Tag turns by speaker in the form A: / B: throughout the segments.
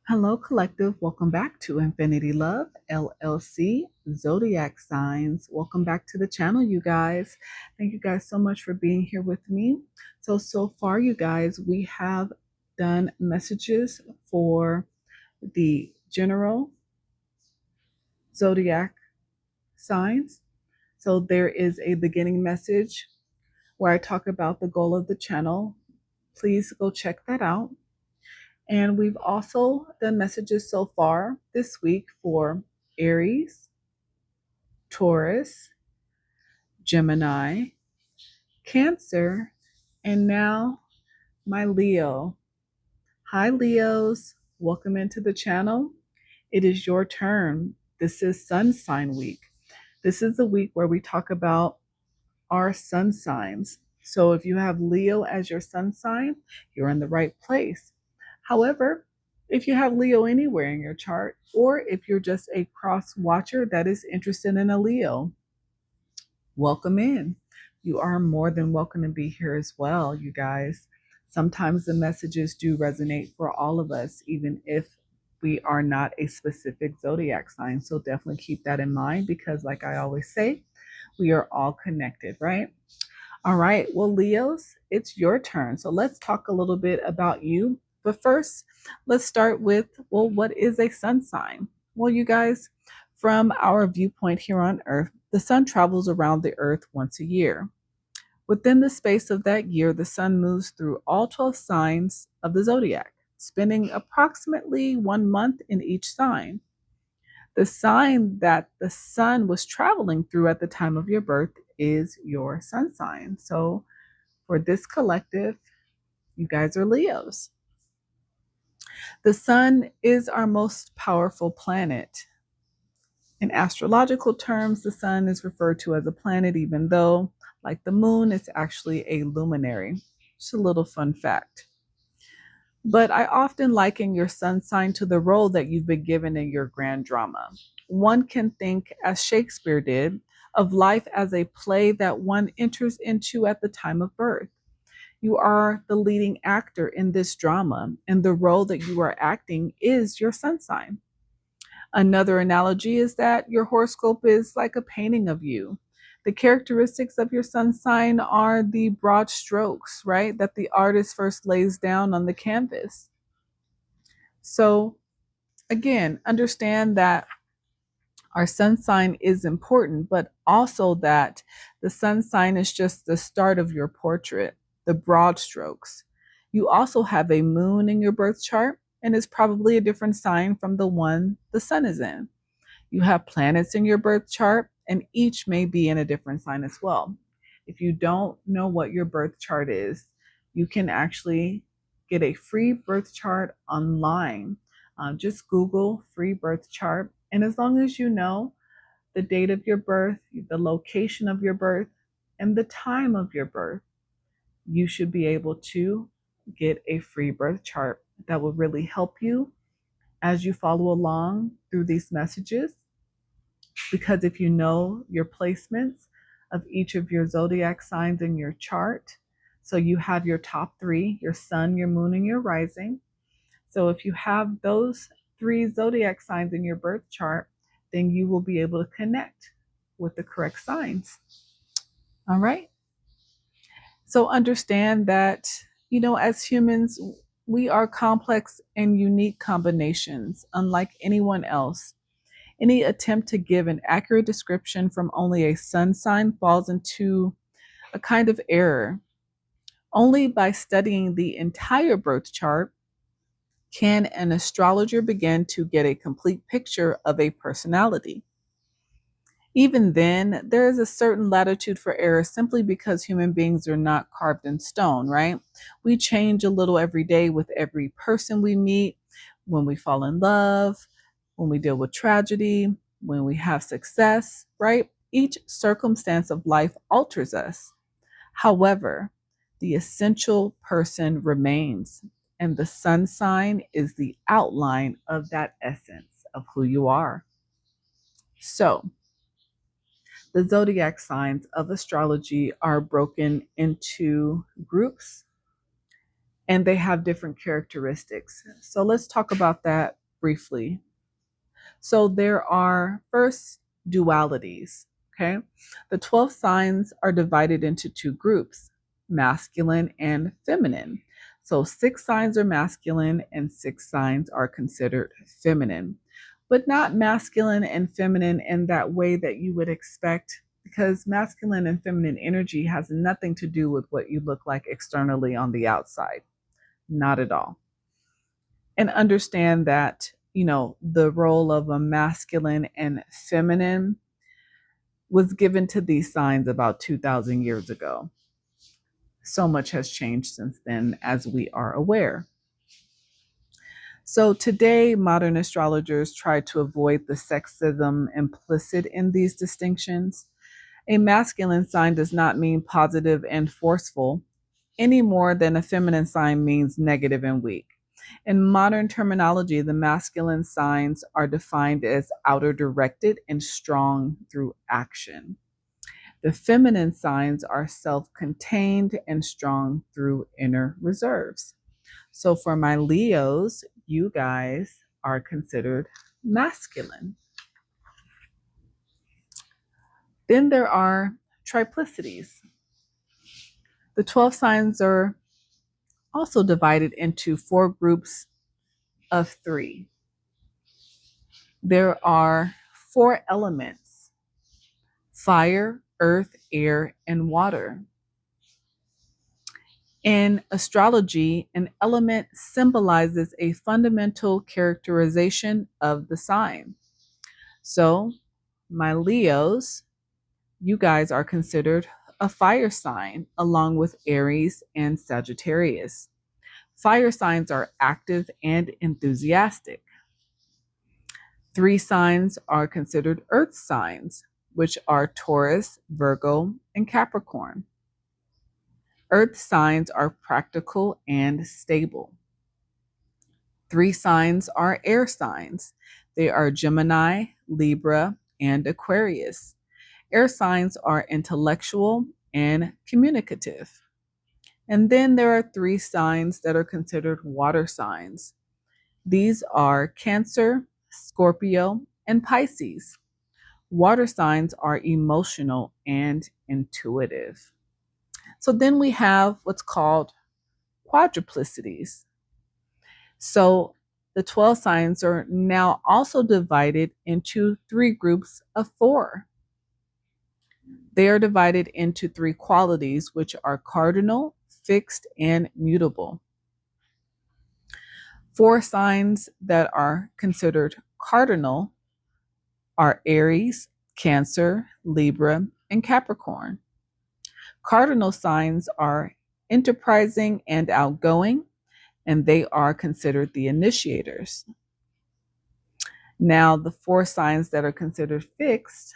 A: Hello, collective. Welcome back to Infinity Love LLC Zodiac Signs. Welcome back to the channel, you guys. Thank you guys so much for being here with me. So far, you guys, we have done messages for the general zodiac signs. So there is a beginning message where I talk about the goal of the channel. Please go check that out. And we've also done messages so far this week for Aries, Taurus, Gemini, Cancer, and now my Leo. Hi, Leos. Welcome into the channel. It is your turn. This is Sun Sign Week. This is the week where we talk about our sun signs. So if you have Leo as your sun sign, you're in the right place. However, if you have Leo anywhere in your chart, or if you're just a cross watcher that is interested in a Leo, welcome in. You are more than welcome to be here as well, you guys. Sometimes the messages do resonate for all of us, even if we are not a specific zodiac sign. So definitely keep that in mind because, like I always say, we are all connected, right? All right. Well, Leos, it's your turn. So let's talk a little bit about you. But first, let's start with, well, what is a sun sign? Well, you guys, from our viewpoint here on Earth, the sun travels around the Earth once a year. Within the space of that year, the sun moves through all 12 signs of the zodiac, spending approximately 1 month in each sign. The sign that the sun was traveling through at the time of your birth is your sun sign. So for this collective, you guys are Leos. The sun is our most powerful planet. In astrological terms, the sun is referred to as a planet, even though, like the moon, it's actually a luminary. Just a little fun fact. But I often liken your sun sign to the role that you've been given in your grand drama. One can think, as Shakespeare did, of life as a play that one enters into at the time of birth. You are the leading actor in this drama, and the role that you are acting is your sun sign. Another analogy is that your horoscope is like a painting of you. The characteristics of your sun sign are the broad strokes, right, that the artist first lays down on the canvas. So, again, understand that our sun sign is important, but also that the sun sign is just the start of your portrait, the broad strokes. You also have a moon in your birth chart, and it's probably a different sign from the one the sun is in. You have planets in your birth chart, and each may be in a different sign as well. If you don't know what your birth chart is, you can actually get a free birth chart online. Just Google free birth chart. And as long as you know the date of your birth, the location of your birth, and the time of your birth, you should be able to get a free birth chart that will really help you as you follow along through these messages. Because if you know your placements of each of your zodiac signs in your chart, so you have your top three, your sun, your moon, and your rising. So if you have those three zodiac signs in your birth chart, then you will be able to connect with the correct signs. All right. So understand that, as humans, we are complex and unique combinations, unlike anyone else. Any attempt to give an accurate description from only a sun sign falls into a kind of error. Only by studying the entire birth chart can an astrologer begin to get a complete picture of a personality. Even then, there is a certain latitude for error simply because human beings are not carved in stone, right? We change a little every day with every person we meet, when we fall in love, when we deal with tragedy, when we have success, right? Each circumstance of life alters us. However, the essential person remains, and the sun sign is the outline of that essence of who you are. So, the zodiac signs of astrology are broken into groups and they have different characteristics. So let's talk about that briefly. So there are first dualities, okay? The 12 signs are divided into two groups, masculine and feminine. So 6 signs are masculine and 6 signs are considered feminine, but not masculine and feminine in that way that you would expect, because masculine and feminine energy has nothing to do with what you look like externally on the outside. Not at all. And understand that, the role of a masculine and feminine was given to these signs about 2,000 years ago. So much has changed since then, as we are aware. So today, modern astrologers try to avoid the sexism implicit in these distinctions. A masculine sign does not mean positive and forceful any more than a feminine sign means negative and weak. In modern terminology, the masculine signs are defined as outer directed and strong through action. The feminine signs are self-contained and strong through inner reserves. So for my Leos, you guys are considered masculine. Then there are triplicities. The 12 signs are also divided into 4 groups of 3. There are 4 elements: fire, earth, air, and water. In astrology, an element symbolizes a fundamental characterization of the sign. So, my Leos, you guys are considered a fire sign along with Aries and Sagittarius. Fire signs are active and enthusiastic. 3 signs are considered earth signs, which are Taurus, Virgo, and Capricorn. Earth signs are practical and stable. 3 signs are air signs. They are Gemini, Libra, and Aquarius. Air signs are intellectual and communicative. And then there are 3 signs that are considered water signs. These are Cancer, Scorpio, and Pisces. Water signs are emotional and intuitive. So then we have what's called quadruplicities. So the 12 signs are now also divided into 3 groups of 4. They are divided into 3 qualities, which are cardinal, fixed, and mutable. 4 signs that are considered cardinal are Aries, Cancer, Libra, and Capricorn. Cardinal signs are enterprising and outgoing, and they are considered the initiators. Now, the 4 signs that are considered fixed,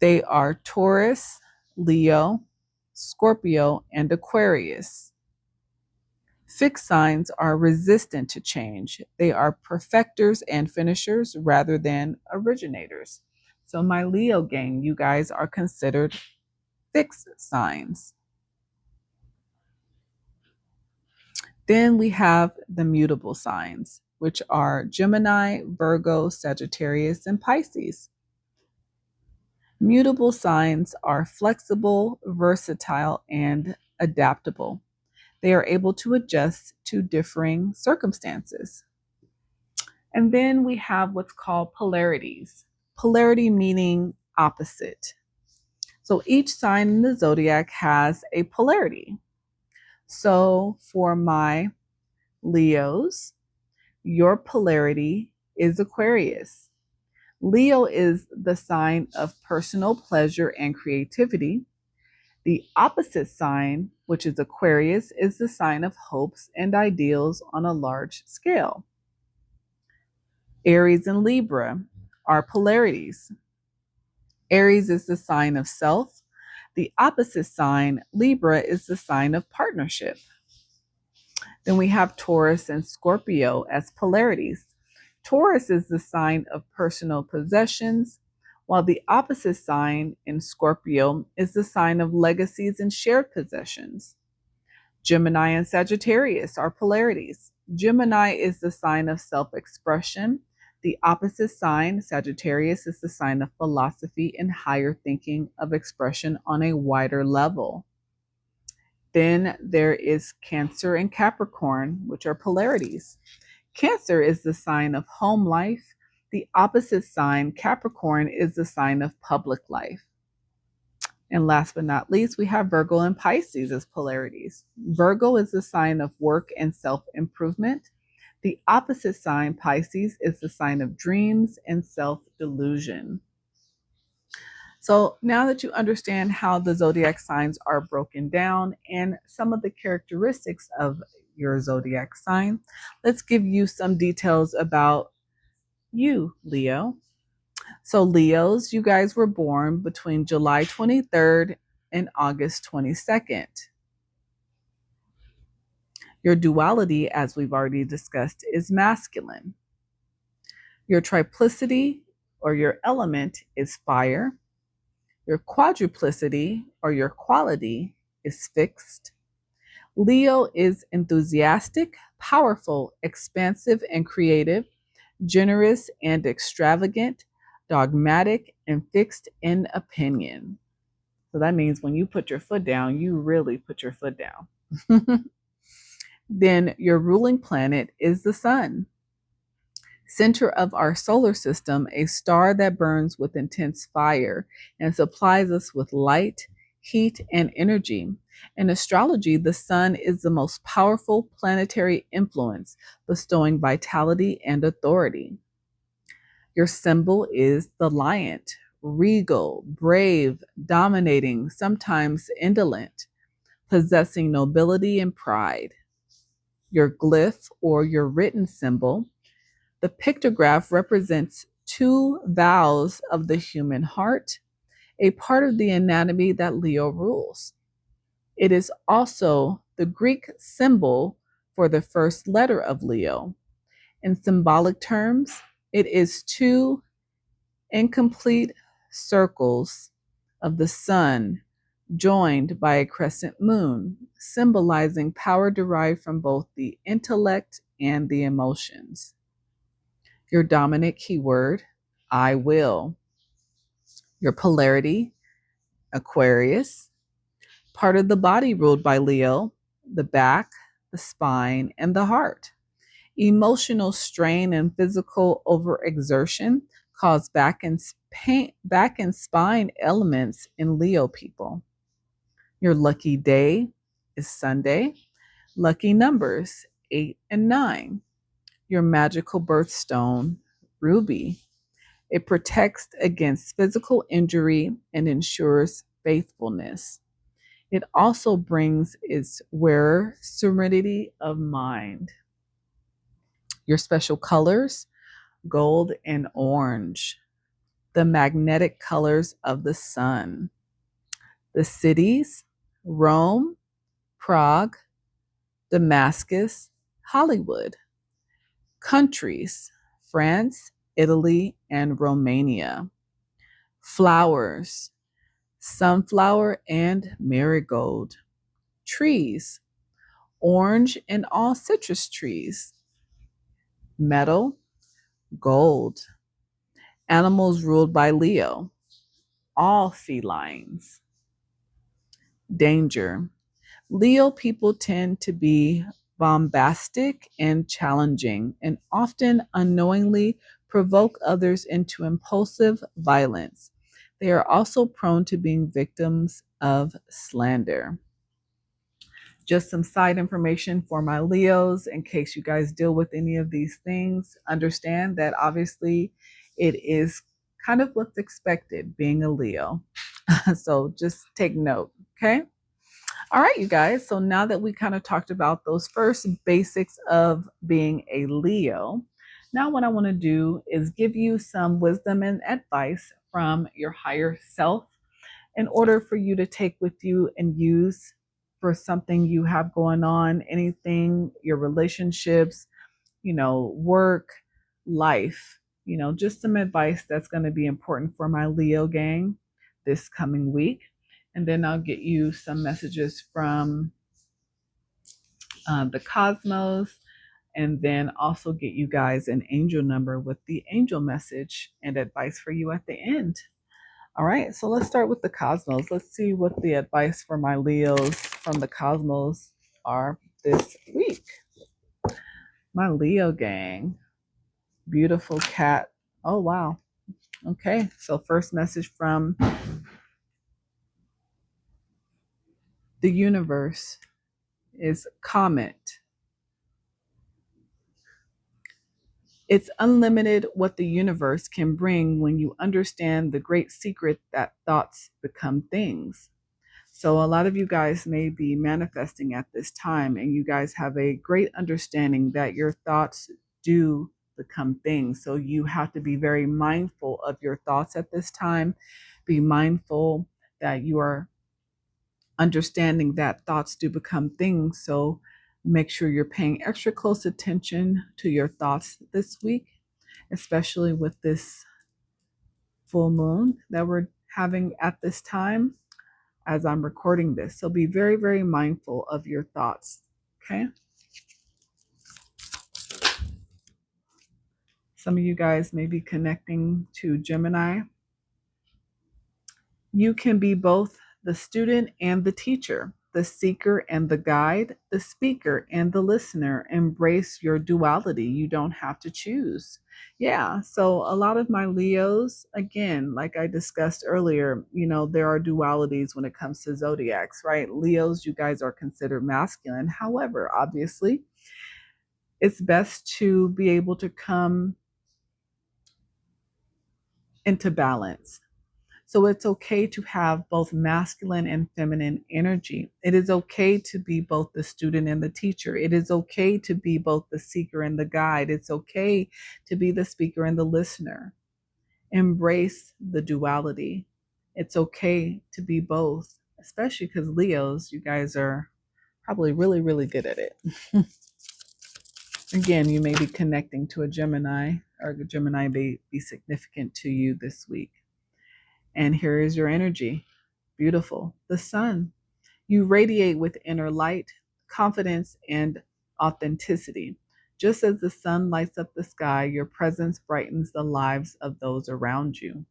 A: they are Taurus, Leo, Scorpio, and Aquarius. Fixed signs are resistant to change. They are perfecters and finishers rather than originators. So my Leo gang, you guys are considered fixed signs. Then we have the mutable signs, which are Gemini, Virgo, Sagittarius, and Pisces. Mutable signs are flexible, versatile, and adaptable. They are able to adjust to differing circumstances. And then we have what's called polarities. Polarity meaning opposite. So each sign in the zodiac has a polarity. So for my Leos, your polarity is Aquarius. Leo is the sign of personal pleasure and creativity. The opposite sign, which is Aquarius, is the sign of hopes and ideals on a large scale. Aries and Libra are polarities. Aries is the sign of self. The opposite sign, Libra, is the sign of partnership. Then we have Taurus and Scorpio as polarities. Taurus is the sign of personal possessions, while the opposite sign in Scorpio is the sign of legacies and shared possessions. Gemini and Sagittarius are polarities. Gemini is the sign of self-expression. The opposite sign, Sagittarius, is the sign of philosophy and higher thinking of expression on a wider level. Then there is Cancer and Capricorn, which are polarities. Cancer is the sign of home life. The opposite sign, Capricorn, is the sign of public life. And last but not least, we have Virgo and Pisces as polarities. Virgo is the sign of work and self-improvement. The opposite sign, Pisces, is the sign of dreams and self-delusion. So now that you understand how the zodiac signs are broken down and some of the characteristics of your zodiac sign, let's give you some details about you, Leo. So Leos, you guys were born between July 23rd and August 22nd. Your duality, as we've already discussed, is masculine. Your triplicity or your element is fire. Your quadruplicity or your quality is fixed. Leo is enthusiastic, powerful, expansive and creative, generous and extravagant, dogmatic, and fixed in opinion. So that means when you put your foot down, you really put your foot down. Then your ruling planet is the sun. Center of our solar system, a star that burns with intense fire and supplies us with light, heat, and energy. In astrology, the sun is the most powerful planetary influence, bestowing vitality and authority. Your symbol is the lion, regal, brave, dominating, sometimes indolent, possessing nobility and pride. Your glyph or your written symbol, the pictograph, represents two valves of the human heart, a part of the anatomy that Leo rules. It is also the Greek symbol for the first letter of Leo. In symbolic terms, it is two incomplete circles of the sun joined by a crescent moon, symbolizing power derived from both the intellect and the emotions. Your dominant keyword, I will. Your polarity, Aquarius. Part of the body ruled by Leo, the back, the spine, and the heart. Emotional strain and physical overexertion cause back and spine elements in Leo people. Your lucky day is Sunday. Lucky numbers, 8 and 9. Your magical birthstone, ruby. It protects against physical injury and ensures faithfulness. It also brings its wearer serenity of mind. Your special colors, gold and orange. The magnetic colors of the sun. The cities, Rome, Prague, Damascus, Hollywood. Countries, France, Italy, and Romania. Flowers, sunflower and marigold. Trees, orange and all citrus trees. Metal, gold. Animals ruled by Leo, all felines. Danger. Leo people tend to be bombastic and challenging, and often unknowingly provoke others into impulsive violence. They are also prone to being victims of slander. Just some side information for my Leos in case you guys deal with any of these things. Understand that obviously it is kind of what's expected being a Leo. So just take note, okay? All right, you guys. So now that we kind of talked about those first basics of being a Leo, now what I want to do is give you some wisdom and advice from your higher self in order for you to take with you and use for something you have going on, anything, your relationships, work, life, just some advice that's going to be important for my Leo gang this coming week. And then I'll get you some messages from the cosmos, and then also get you guys an angel number with the angel message and advice for you at the end. All right, so let's start with the cosmos. Let's see what the advice for my Leos from the cosmos are this week. My Leo gang, beautiful cat. Oh, wow. Okay, so first message from the universe is comment. It's unlimited what the universe can bring when you understand the great secret that thoughts become things. So, a lot of you guys may be manifesting at this time, and you guys have a great understanding that your thoughts do become things. So, you have to be very mindful of your thoughts at this time. Be mindful that you are understanding that thoughts do become things. So, make sure you're paying extra close attention to your thoughts this week, especially with this full moon that we're having at this time as I'm recording this. So be very, very mindful of your thoughts. Okay. Some of you guys may be connecting to Gemini. You can be both the student and the teacher, the seeker and the guide, the speaker and the listener. Embrace your duality. You don't have to choose. Yeah, so a lot of my Leos, again, like I discussed earlier, there are dualities when it comes to zodiacs, right? Leos, you guys are considered masculine. However, obviously, it's best to be able to come into balance. So it's okay to have both masculine and feminine energy. It is okay to be both the student and the teacher. It is okay to be both the seeker and the guide. It's okay to be the speaker and the listener. Embrace the duality. It's okay to be both, especially because Leos, you guys are probably really, really good at it. Again, you may be connecting to a Gemini, or a Gemini may be significant to you this week. And here is your energy. Beautiful. The sun. You radiate with inner light, confidence, and authenticity. Just as the sun lights up the sky, your presence brightens the lives of those around you.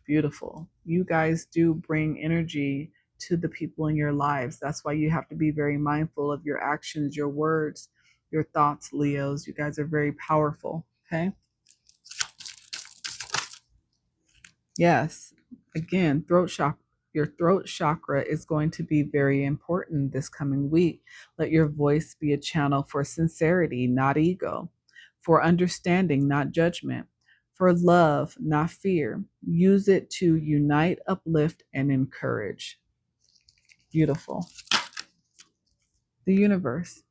A: Beautiful. You guys do bring energy to the people in your lives. That's why you have to be very mindful of your actions, your words, your thoughts, Leos. You guys are very powerful. Okay. Yes. Again, your throat chakra is going to be very important this coming week. Let your voice be a channel for sincerity, not ego, for understanding, not judgment, for love, not fear. Use it to unite, uplift, and encourage. Beautiful. The universe.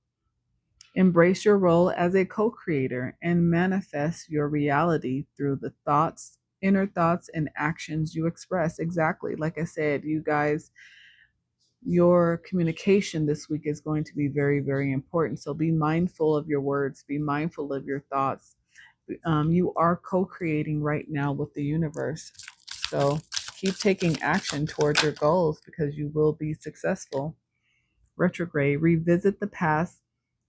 A: Embrace your role as a co-creator and manifest your reality through the thoughts, inner thoughts, and actions you express. Exactly. Like I said, you guys, your communication this week is going to be very, very important. So be mindful of your words, be mindful of your thoughts. You are co-creating right now with the universe. So keep taking action towards your goals because you will be successful. Retrograde, revisit the past,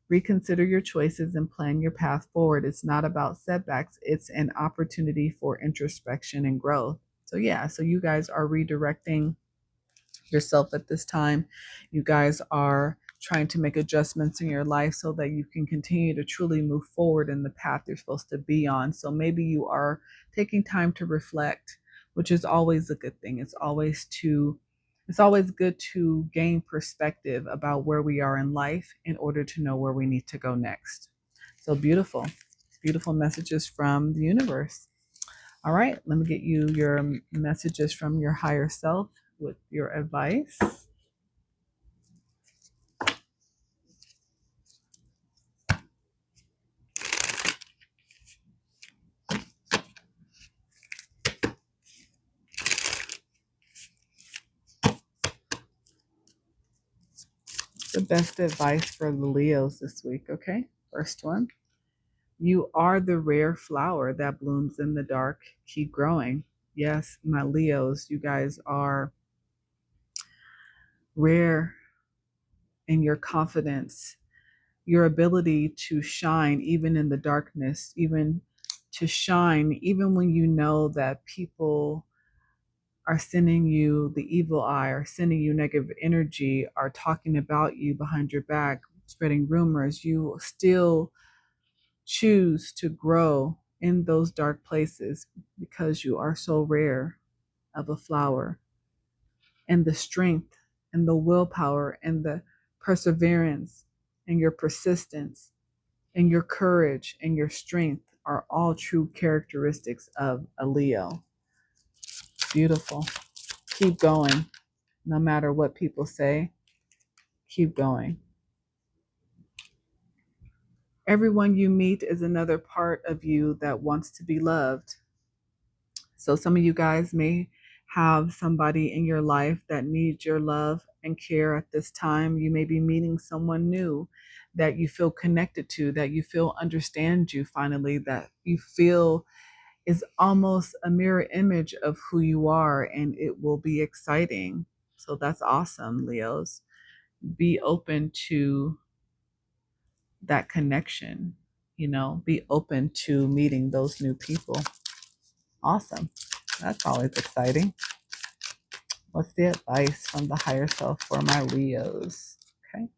A: reconsider your choices, and plan your path forward. It's not about setbacks, it's an opportunity for introspection and growth. So yeah, so you guys are redirecting yourself at this time. You guys are trying to make adjustments in your life so that you can continue to truly move forward in the path you're supposed to be on. So maybe you are taking time to reflect, which is always a good thing. It's always good to gain perspective about where we are in life in order to know where we need to go next. So beautiful, beautiful messages from the universe. All right, let me get you your messages from your higher self with your advice. The best advice for the Leos this week, okay? First one. You are the rare flower that blooms in the dark. Keep growing. Yes, my Leos, you guys are rare in your confidence. your ability to shine even in the darkness, even to shine even when you know that people are sending you the evil eye, or sending you negative energy, are talking about you behind your back, spreading rumors. You still choose to grow in those dark places because you are so rare of a flower. And the strength and the willpower and the perseverance and your persistence and your courage and your strength are all true characteristics of a Leo. Beautiful. Keep going. No matter what people say, keep going. Everyone you meet is another part of you that wants to be loved. So some of you guys may have somebody in your life that needs your love and care at this time. You may be meeting someone new that you feel connected to, that you feel understands you finally, that you feel is almost a mirror image of who you are, and it will be exciting. So that's awesome, Leos. Be open to that connection, be open to meeting those new people. Awesome. That's always exciting. What's the advice from the higher self for my Leos? Okay.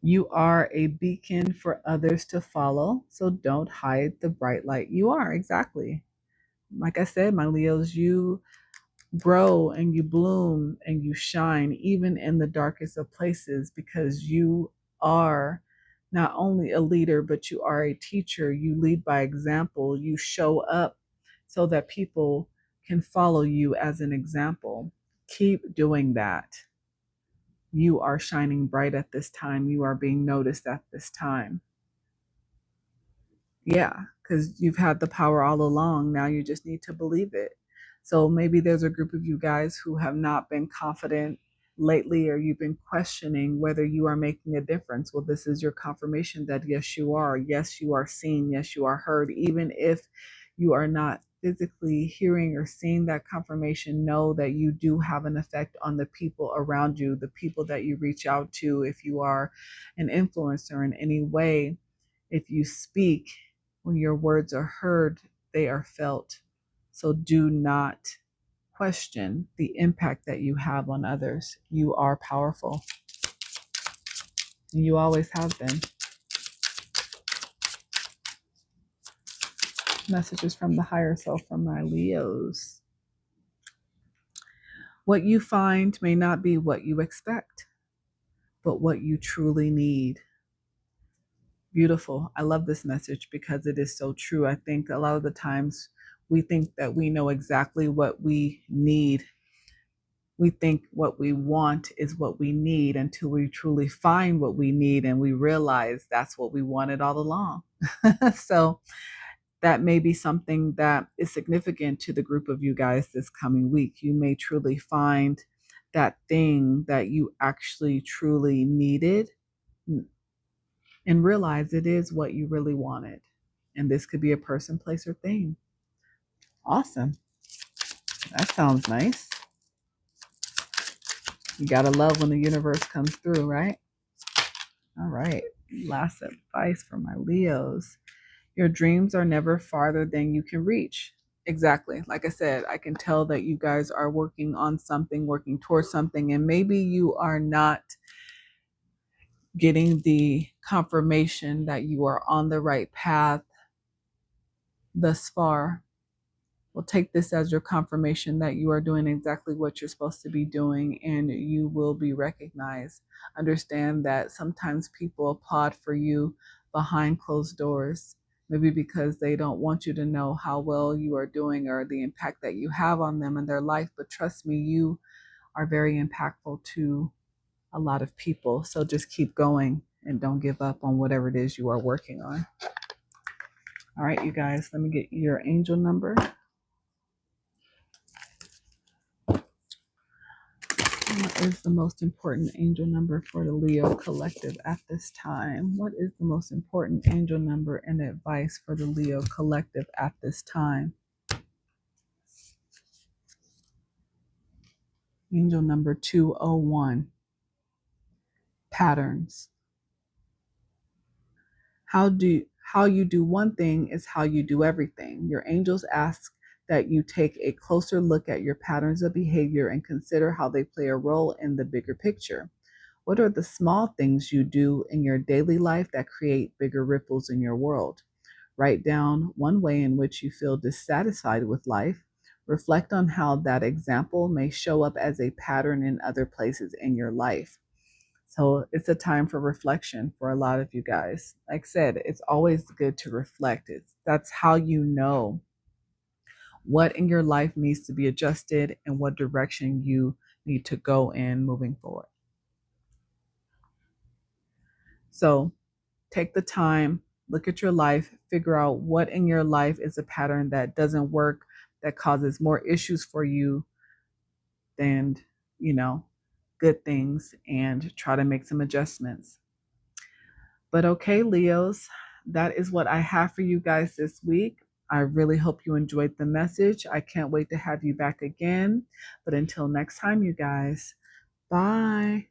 A: You are a beacon for others to follow, so don't hide the bright light. You are, exactly. Like I said, my Leos, you grow and you bloom and you shine even in the darkest of places, because you are not only a leader, but you are a teacher. You lead by example. You show up so that people can follow you as an example. Keep doing that. You are shining bright at this time. You are being noticed at this time. Yeah, because you've had the power all along. Now you just need to believe it. So maybe there's a group of you guys who have not been confident lately, or you've been questioning whether you are making a difference. Well, this is your confirmation that yes, you are. Yes, you are seen. Yes, you are heard. Even if you are not physically hearing or seeing that confirmation, know that you do have an effect on the people around you, the people that you reach out to. If you are an influencer in any way, if you speak, when your words are heard, they are felt. So do not question the impact that you have on others. You are powerful. And you always have been. Messages from the higher self from my Leos. What you find may not be what you expect, but what you truly need. Beautiful. I love this message because it is so true. I think a lot of the times we think that we know exactly what we need. We think what we want is what we need until we truly find what we need and we realize that's what we wanted all along. So that may be something that is significant to the group of you guys this coming week. You may truly find that thing that you actually truly needed and realize it is what you really wanted. And this could be a person, place, or thing. Awesome. That sounds nice. You gotta love when the universe comes through, right? All right. Last advice for my Leos. Your dreams are never farther than you can reach. Exactly. Like I said, I can tell that you guys are working on something, working towards something, and maybe you are not getting the confirmation that you are on the right path thus far. Well, take this as your confirmation that you are doing exactly what you're supposed to be doing, and you will be recognized. Understand that sometimes people applaud for you behind closed doors, maybe because they don't want you to know how well you are doing or the impact that you have on them in their life. But trust me, you are very impactful to a lot of people. So just keep going and don't give up on whatever it is you are working on. All right, you guys, let me get your angel number. What is the most important angel number for the Leo collective at this time? What is the most important angel number and advice for the Leo collective at this time? Angel number 201. patterns. How you do one thing is how you do everything. Your angels ask that you take a closer look at your patterns of behavior and consider how they play a role in the bigger picture. What are the small things you do in your daily life that create bigger ripples in your world? Write down one way in which you feel dissatisfied with life. Reflect on how that example may show up as a pattern in other places in your life. So it's a time for reflection for a lot of you guys. Like I said, it's always good to reflect. That's how you know what in your life needs to be adjusted and what direction you need to go in moving forward. So take the time, look at your life, figure out what in your life is a pattern that doesn't work, that causes more issues for you than, you know, good things, and try to make some adjustments. But okay, Leos, that is what I have for you guys this week. I really hope you enjoyed the message. I can't wait to have you back again. But until next time, you guys, bye.